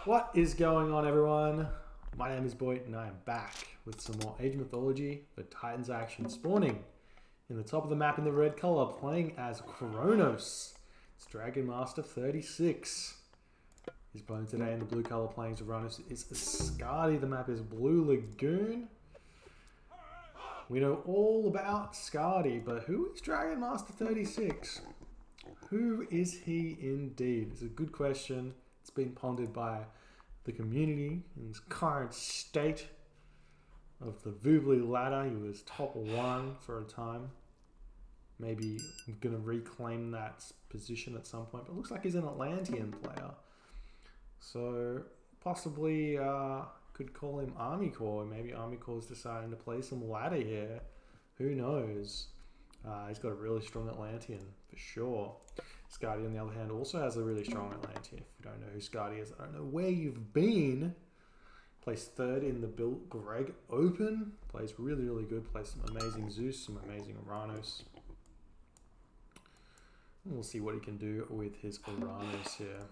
What is going on, everyone? My name is Boyd and I am back with some more Age of Mythology for Titans action, spawning in the top of the map in the red color, playing as Kronos. It's Dragonmaster36. His opponent today in the blue color playing as Oranos is Skady. The map is Blue Lagoon. We know all about Skady, but who is Dragonmaster36? Who is he indeed? It's a good question. It's been pondered by the community in his current state of the Voobly ladder. He was top 1 for a time. Maybe going to reclaim that position at some point, but it looks like he's an Atlantean player. So possibly could call him Army Corps. Maybe Army Corps is deciding to play some ladder here. Who knows? He's got a really strong Atlantean for sure. Skady, on the other hand, also has a really strong Atlantean. If you don't know who Skady is, I don't know where you've been. Plays 3rd in the Bill Greg Open. Plays really, really good. Plays some amazing Zeus, some amazing Oranos. And we'll see what he can do with his Oranos here.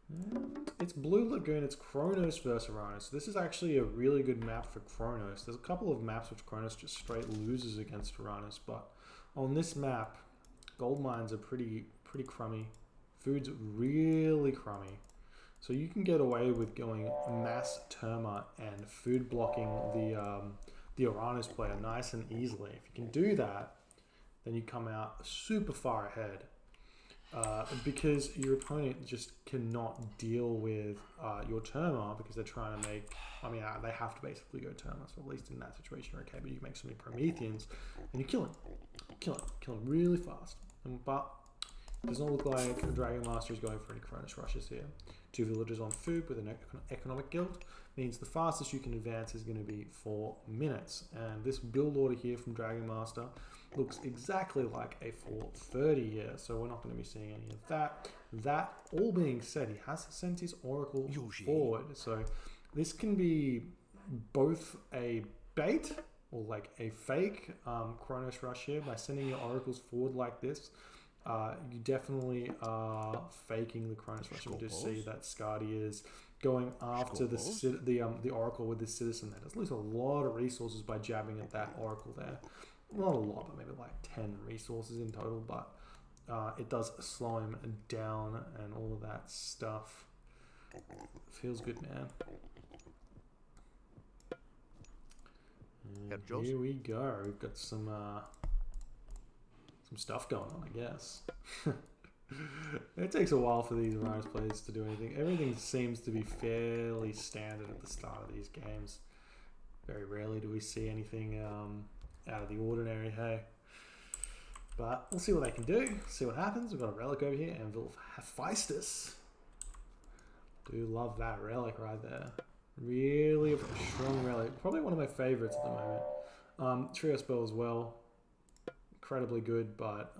And it's Blue Lagoon. It's Kronos versus Oranos. So this is actually a really good map for Kronos. There's a couple of maps which Kronos just straight loses against Oranos, but on this map, gold mines are pretty crummy. Food's really crummy. So you can get away with going mass Terma and food blocking the Oranos player nice and easily. If you can do that, then you come out super far ahead. Because your opponent just cannot deal with your Terma because they're trying to make, they have to basically go Terma, so at least in that situation you're okay, but you can make so many Prometheans and you kill him really fast. But it does not look like Dragonmaster is going for any Kronos rushes here. 2 villagers on food with an economic guild means the fastest you can advance is going to be 4 minutes. And this build order here from Dragonmaster looks exactly like a 430 here, so we're not going to be seeing any of that. That all being said, he has sent his Oracle forward, so this can be both a bait or like a fake Kronos rush here. By sending your Oracles forward like this, you definitely are faking the Kronos rush. We do see that Skady is going after the Oracle with this citizen that does lose a lot of resources by jabbing at that Oracle there. Not a lot, but maybe like 10 resources in total, but it does slow him down and all of that stuff. Feels good, man. And here we go. We've got some stuff going on, I guess. It takes a while for these Oranos players to do anything. Everything seems to be fairly standard at the start of these games. Very rarely do we see anything out of the ordinary, hey. But we'll see what they can do, see what happens. We've got a relic over here, Anvil of Hephaestus. Do love that relic right there. Really a strong relic. Probably one of my favorites at the moment. Trio spell as well. Incredibly good, but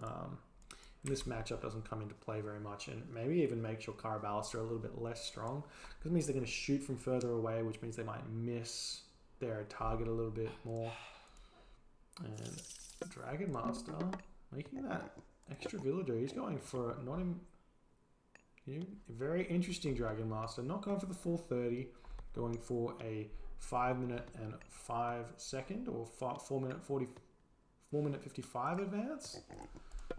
this matchup doesn't come into play very much, and maybe even makes your Caraballister a little bit less strong, because it means they're going to shoot from further away, which means they might miss their target a little bit more. And Dragonmaster making that extra villager. He's going for very interesting Dragonmaster. Not going for the 430, going for a 5 minute and 5 second or 4 minute 55 advance.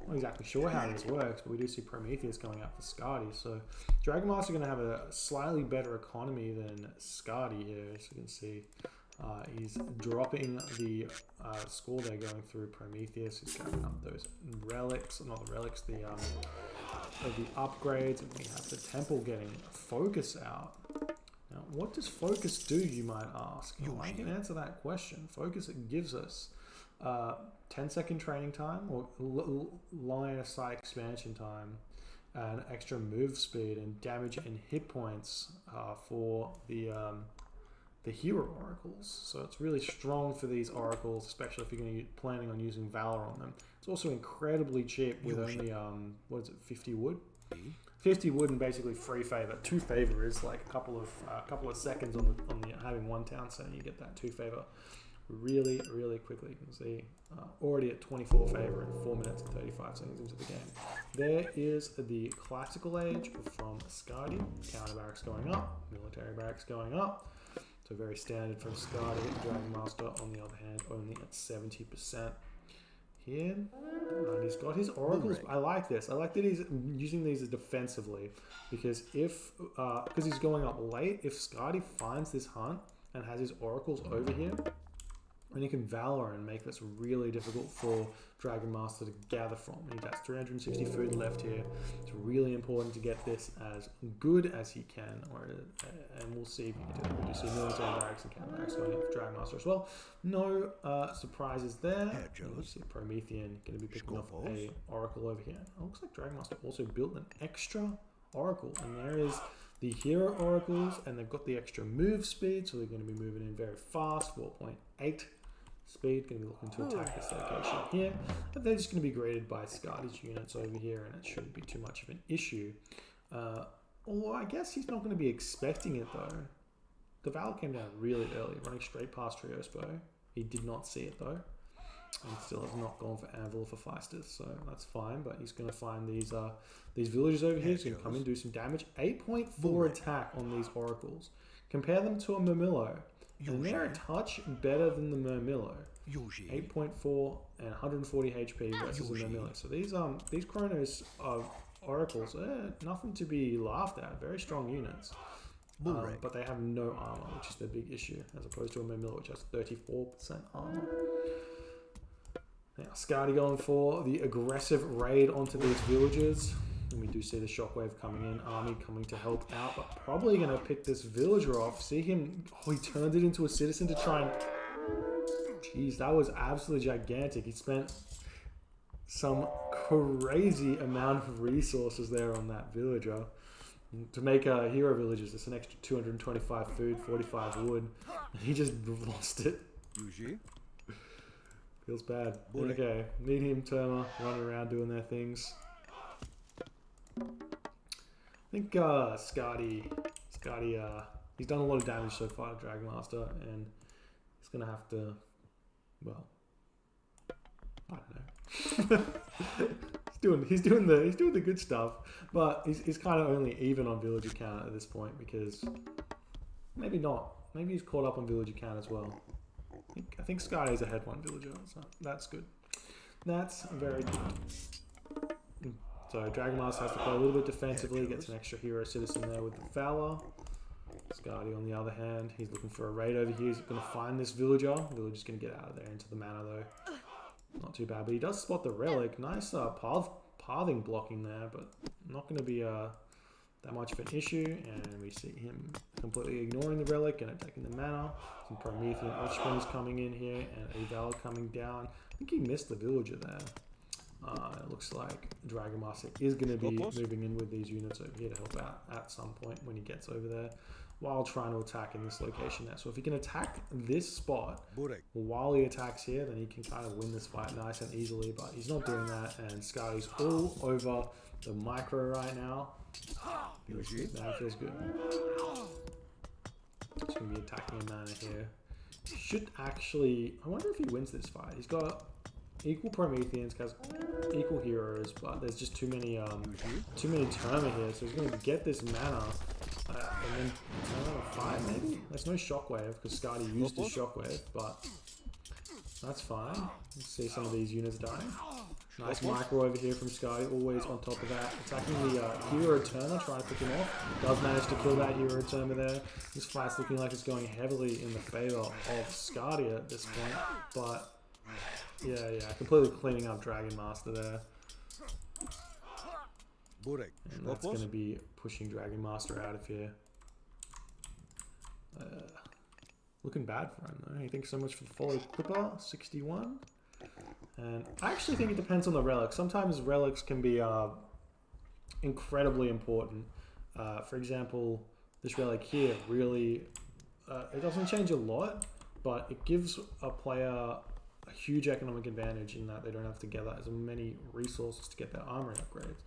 Not exactly sure how this works, but we do see Prometheus going out for Skady. So Dragonmaster going to have a slightly better economy than Skady here, as you can see. He's dropping the score they're going through. Prometheus is grabbing up those relics, not the relics, the upgrades, and we have the temple getting focus out. Now, what does focus do, you might ask? Well, I can answer that question. Focus, it gives us 10-second training time, or line of sight expansion time, and extra move speed and damage and hit points for the hero oracles. So it's really strong for these oracles, especially if you're going to be planning on using Valor on them. It's also incredibly cheap with only 50 wood. 50 wood and basically free favor. 2 favor is like a couple of seconds on the having 1 town center. You get that 2 favor really, really quickly. You can see already at 24 favor in 4 minutes and 35 seconds into the game. There is the classical age from Skady. Counter barracks going up, military barracks going up. So very standard from Skady. Dragonmaster, on the other hand, only at 70% here. And he's got his oracles. I like this. I like that he's using these defensively, because if because he's going up late, if Skady finds this hunt and has his oracles over here, and he can Valor and make this really difficult for Dragonmaster to gather from. He has 360 food left here. It's really important to get this as good as he can, and we'll see if he can do it. We do see military barracks and counter barracks going in for Dragonmaster as well. No surprises there. You see Promethean going to be picking up a Oracle over here. It looks like Dragonmaster also built an extra Oracle, and there is the hero oracles, and they've got the extra move speed, so they're going to be moving in very fast, 4.8 speed, going to be looking to attack this location here. But they're just going to be greeted by Skady's units over here, and it shouldn't be too much of an issue. Although I guess he's not going to be expecting it though. The Valor came down really early, running straight past Triospo. He did not see it though, and still has not gone for Anvil for Feisters, so that's fine. But he's going to find these villagers over here. He's going to come in and do some damage. 8.4 attack on these oracles. Compare them to a Murmillo, and they're a touch better than the Murmillo. 8.4 and 140 HP versus a Murmillo. So these Kronos oracles are nothing to be laughed at. Very strong units. But they have no armor, which is their big issue, as opposed to a Murmillo, which has 34% armor. Now, Skady going for the aggressive raid onto these villages. And we do see the shockwave coming in, army coming to help out, but probably going to pick this villager off. See him, he turned it into a citizen to try and... Jeez, that was absolutely gigantic. He spent some crazy amount of resources there on that villager. To make hero villagers, it's an extra 225 food, 45 wood. And he just lost it. Feels bad. Okay, medium termer running around doing their things. I think Skady, he's done a lot of damage so far to Dragonmaster, and he's gonna have to, well, I don't know. he's doing the good stuff, but he's kind of only even on villager count at this point, because maybe not. Maybe he's caught up on villager count as well. I think Skady's ahead one villager, so that's good. That's very good. So Dragonmaster has to play a little bit defensively, gets an extra hero citizen there with the Valor. Skady on the other hand, he's looking for a raid over here. He's going to find this villager. The villager's going to get out of there into the manor though. Not too bad, but he does spot the relic. Nice pathing blocking there, but not going to be that much of an issue. And we see him completely ignoring the relic and attacking the manor. Some Promethean Offsprings coming in here and a Valor coming down. I think he missed the villager there. It looks like Dragonmaster is going to be moving in with these units over here to help out at some point when he gets over there, while trying to attack in this location there. So if he can attack this spot while he attacks here, then he can kind of win this fight nice and easily, but he's not doing that, and Skady's all over the micro right now. Feels good, man. Feels good. He's going to be attacking a mana here. He should actually... I wonder if he wins this fight. He's got equal Prometheans, has equal heroes, but there's just too many Terma here, so he's going to get this mana and then turn on a fight maybe? There's no shockwave because Skady used his shockwave, but that's fine. Let's see some of these units dying. Nice micro over here from Skady, always on top of that. Attacking the hero Terma, trying to pick him off. Does manage to kill that hero Terma there. This fight's looking like it's going heavily in the favor of Skady at this point, but yeah, completely cleaning up Dragonmaster there. And that's going to be pushing Dragonmaster out of here. Looking bad for him though. He thinks so much for the follow Clipper, 61. And I actually think it depends on the relic. Sometimes relics can be incredibly important. For example, this relic here really, it doesn't change a lot, but it gives a player a huge economic advantage in that they don't have to gather as many resources to get their armory upgrades.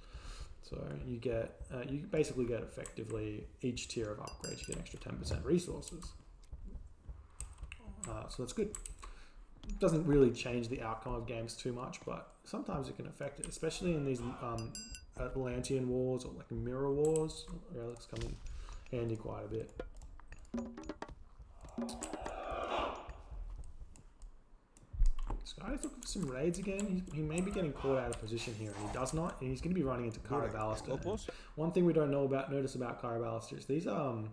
So you get, you basically get effectively each tier of upgrades, you get an extra 10% resources. So that's good. doesn't really change the outcome of games too much, but sometimes it can affect it, especially in these Atlantean wars or like mirror wars. Relics come in handy quite a bit. Skady's looking for some raids again. He may be getting caught out of position here, and he does not. And he's going to be running into Caraballister. One thing we don't notice about Caraballister is these are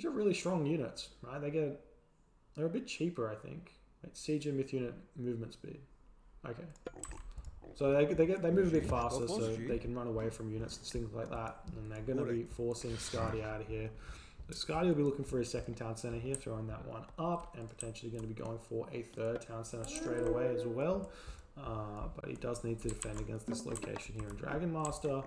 really strong units, right? They're a bit cheaper, I think. Like siege and myth unit movement speed. Okay, so they move a bit faster, so they can run away from units and things like that. And they're going to be forcing Skady out of here. So Skady will be looking for his second town center here, throwing that one up, and potentially going to be going for a third town center straight away as well. But he does need to defend against this location here in Dragonmaster.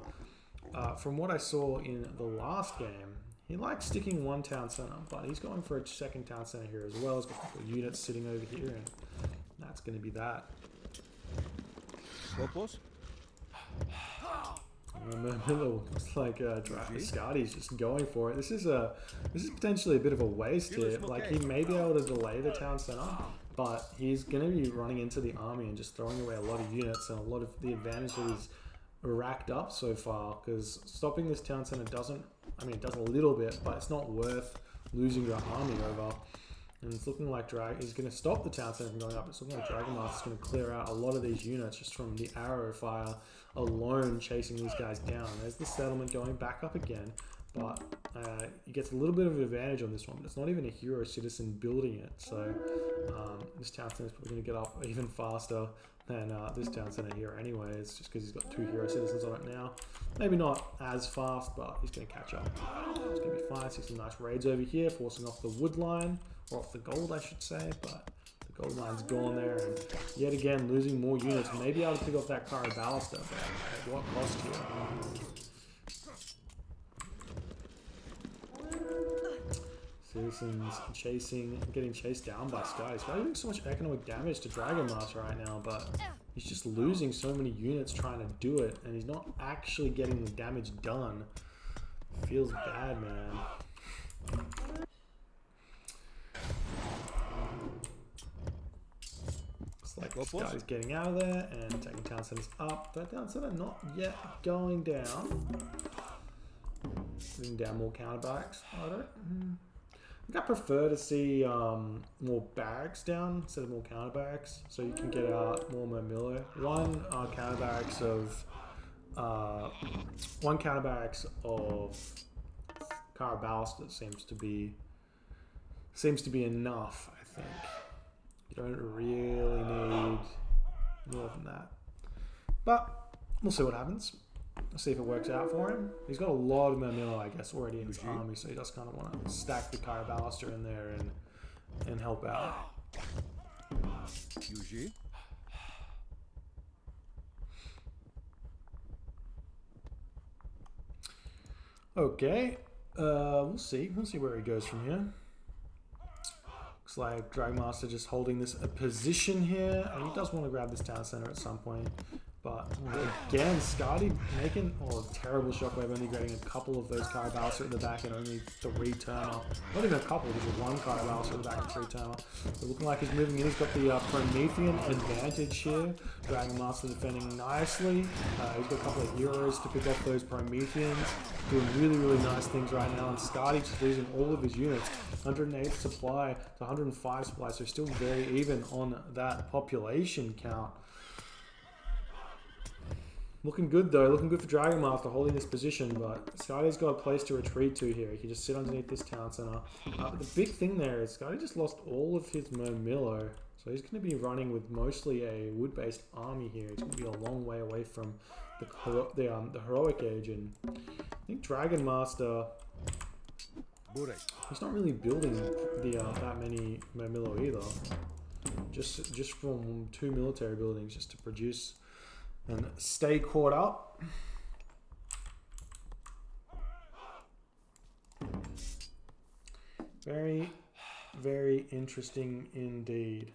From what I saw in the last game, he likes sticking one town center, but he's going for a second town center here as well. He's got a couple of units sitting over here, and that's going to be that. Looks like Skady's just going for it. This is potentially a bit of a waste here. Like, he may be able to delay the town center, but he's going to be running into the army and just throwing away a lot of units and a lot of the advantage that he's racked up so far. Because stopping this town center doesn't, I mean, it does a little bit, but it's not worth losing your army over. And it's looking like he's going to stop the town center from going up. It's looking like Dragonmaster's going to clear out a lot of these units just from the arrow fire alone, chasing these guys down. There's the settlement going back up again, but he gets a little bit of an advantage on this one, but it's not even a hero citizen building it. So this town center is probably going to get up even faster than this town center here anyway. It's just because he's got 2 hero citizens on it now. Maybe not as fast, but he's going to catch up. It's going to be fine. See some nice raids over here, forcing off the wood line. Or off the gold, I should say, but the gold line's gone there, and yet again losing more units. Maybe able to pick off that Caraballister, but at what cost here? Citizens getting chased down by Skady. Skady doing so much economic damage to Dragonmaster right now, but he's just losing so many units trying to do it, and he's not actually getting the damage done. Feels bad, man. Like Skady's getting out of there and taking town centers up. That town center not yet going down. Putting down more counter barracks. I think I prefer to see more barracks down instead of more counter barracks, so you can get out more Mermillo. One counter barracks of Caraballister seems to be enough, I think. You don't really need more than that. But we'll see what happens. We'll see if it works out for him. He's got a lot of Mermillo, I guess, already in his army, so he does kind of want to stack the Caraballister in there and help out. Okay. We'll see. We'll see where he goes from here. Looks like Dragonmaster just holding this position here, and he does want to grab this town center at some point. But again, Skady making terrible shockwave, only getting a couple of those Caraballister at the back and only 3 turner. Not even a couple, just 1 Caraballister at the back and 3 turner. So looking like he's moving in. He's got the Promethean advantage here. Dragonmaster defending nicely. He's got a couple of heroes to pick off those Prometheans. Doing really, really nice things right now. And Skady just losing all of his units. 108 supply to 105 supply. So still very even on that population count. Looking good though, looking good for Dragonmaster holding this position, but Skady's got a place to retreat to here. He can just sit underneath this town center. But the big thing there is Skady just lost all of his Mermillo, so he's going to be running with mostly a wood-based army here. He's going to be a long way away from the heroic age, and I think Dragonmaster, he's not really building that many Mermillo either. Just from 2 military buildings just to produce and stay caught up. Very, very interesting indeed.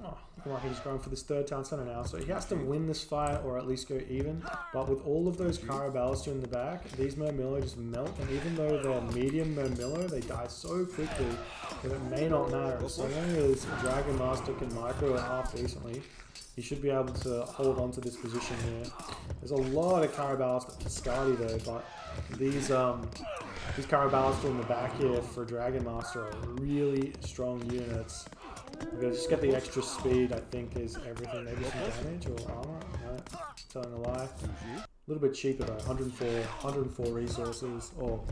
Oh. Looking like he's going for this third town center now, so he has to win this fight or at least go even. But with all of those Caraballister in the back, these Murmillo just melt, and even though they're medium Murmillo, they die so quickly that it may not matter. So long as Dragonmaster can micro it half decently, he should be able to hold on to this position here. There's a lot of Caraballister for Skady though, but these Caraballister in the back here for Dragonmaster are really strong units. We're gonna just get the extra speed, I think, is everything. Maybe some damage or armor? No, telling a lie. A little bit cheaper though, 104 resources, or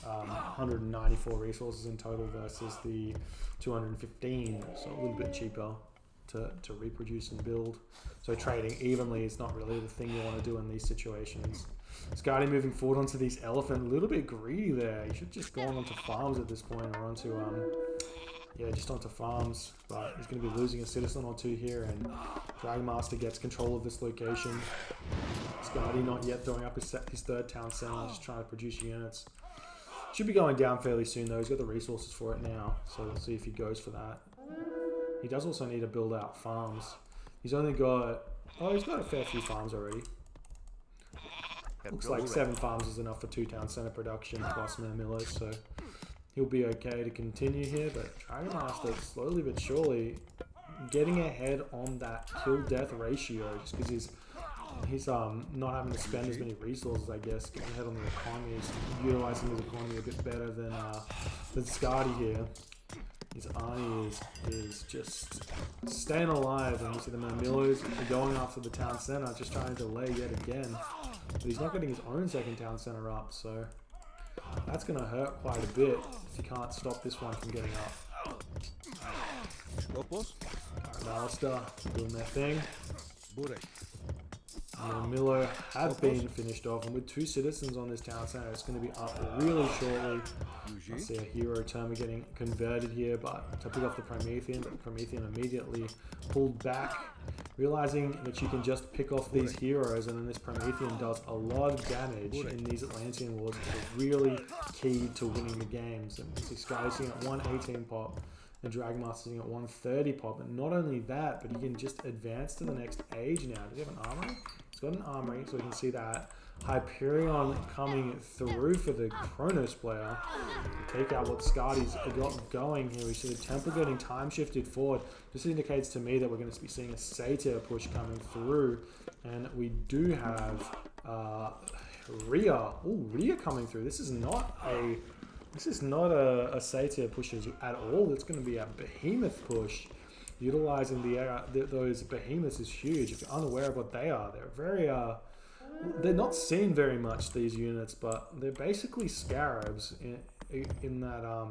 194 resources in total versus the 215, so a little bit cheaper to reproduce and build. So trading evenly is not really the thing you want to do in these situations. Skady moving forward onto these elephant, a little bit greedy there. You should just go on to farms at this point, or onto yeah, just onto farms. But he's going to be losing a citizen or two here, and Dragonmaster gets control of this location. Skady not yet throwing up his third town center, just trying to produce units. Should be going down fairly soon though. He's got the resources for it now, so we'll see if he goes for that. He does also need to build out farms. He's only got, oh, he's got a fair few farms already. Looks like 7 farms is enough for 2 town center production plus Murmillos, so he'll be okay to continue here. But Dragonmaster slowly but surely getting ahead on that kill death ratio, just because he's not having to spend as many resources, I guess. Getting ahead on the economy, is utilizing his economy a bit better than Skady here. His army is just staying alive, and you see the Murmillos going after the town center, just trying to delay yet again. But he's not getting his own second town center up, so that's going to hurt quite a bit if he can't stop this one from getting up. Caraballister doing their thing. Murmillo have been finished off, and with 2 citizens on this town center, it's going to be up really shortly. I see a hero term getting converted here, but to pick off the Promethean, but the Promethean immediately pulled back, realizing that you can just pick off these heroes, and then this Promethean does a lot of damage in these Atlantean wars, which is really key to winning the games. And you see Skady sitting at 118 pop, and Dragonmaster sitting at 130 pop, and not only that, but he can just advance to the next age now. Does he have an armory? He's got an armory, so we can see that. Hyperion coming through for the Kronos player. Take out what Skady's got going here. We see the temple getting time shifted forward. This indicates to me that we're going to be seeing a Satyr push coming through. And we do have Rhea. Oh, Rhea coming through. This is not a Satyr push at all. It's going to be a behemoth push. Utilizing those behemoths is huge. If you're unaware of what they are, they're very they're not seen very much, these units, but they're basically scarabs in that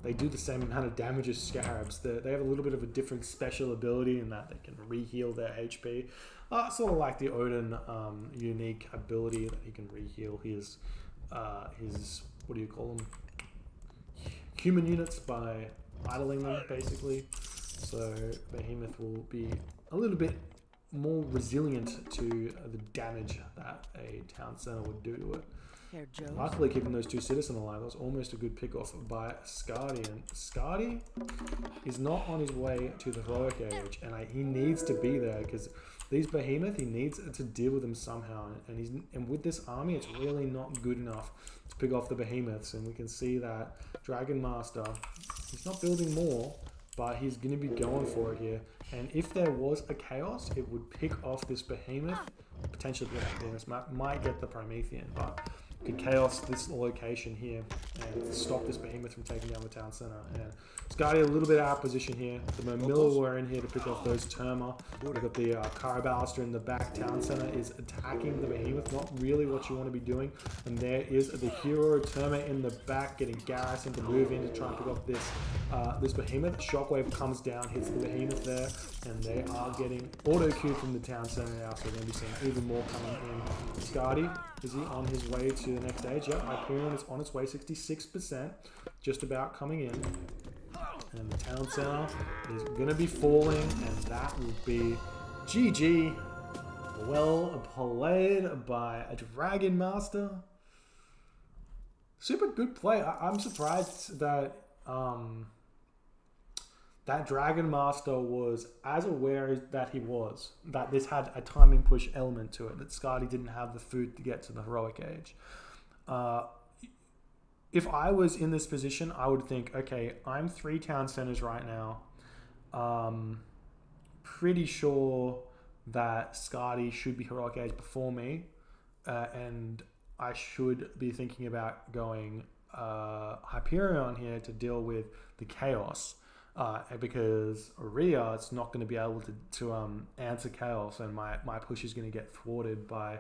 they do the same amount of damage as scarabs. They have a little bit of a different special ability in that they can re-heal their HP. Sort of like the Odin unique ability that he can re-heal his what do you call them? Human units by idling them, basically. So Behemoth will be a little bit more resilient to the damage that a town center would do to it. Luckily keeping those 2 citizens alive, that was almost a good pick off by Skady, and Skady is not on his way to the heroic age, and he needs to be there, because these behemoth, he needs to deal with them somehow, and with this army it's really not good enough to pick off the behemoths. And we can see that Dragonmaster, he's not building more, but he's going to be going for it here. And if there was a chaos, it would pick off this behemoth. Potentially the behemoth might get the Promethean, but could chaos this location here and stop this behemoth from taking down the town center. And Skady a little bit out of position here. The Murmillo were in here to pick off those Terma. We've got the Caraballister in the back. Town center is attacking the behemoth, not really what you want to be doing. And there is the hero Terma in the back, getting Garrison to move in to try and pick off this behemoth. Shockwave comes down, hits the behemoth there, and they are getting auto-queued from the town center now, so we're going to be seeing even more coming in. Skady, is he on his way to the next stage? Yep, Hyperion is on its way, 66%, just about coming in. And the town center is going to be falling, and that will be GG. Well played by a Dragonmaster. Super good play. I'm surprised that that Dragonmaster was as aware that he was, that this had a timing push element to it, that Skady didn't have the food to get to the heroic age. If I was in this position, I would think, okay, I'm 3 town centers right now. Pretty sure that Skady should be heroic age before me, and I should be thinking about going Hyperion here to deal with the chaos, because Rhea is not going to be able to answer chaos, and my push is going to get thwarted by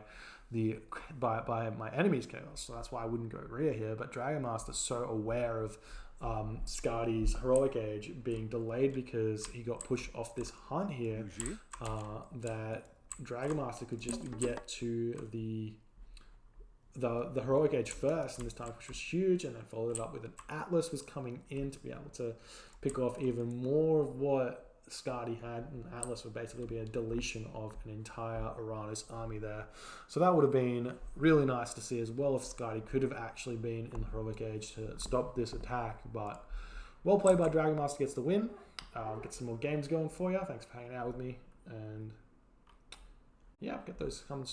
my enemy's chaos. So that's why I wouldn't go Rhea here. But Dragonmaster's so aware of Skady's heroic age being delayed because he got pushed off this hunt here, that Dragonmaster could just get to the heroic age first, and this time push was huge, and then followed it up with an Atlas was coming in to be able to pick off even more of what Skady had, and Atlas would basically be a deletion of an entire Oranos army there. So that would have been really nice to see as well if Skady could have actually been in the heroic age to stop this attack. But well played by Dragonmaster, gets the win. Get some more games going for you. Thanks for hanging out with me, and yeah, get those comments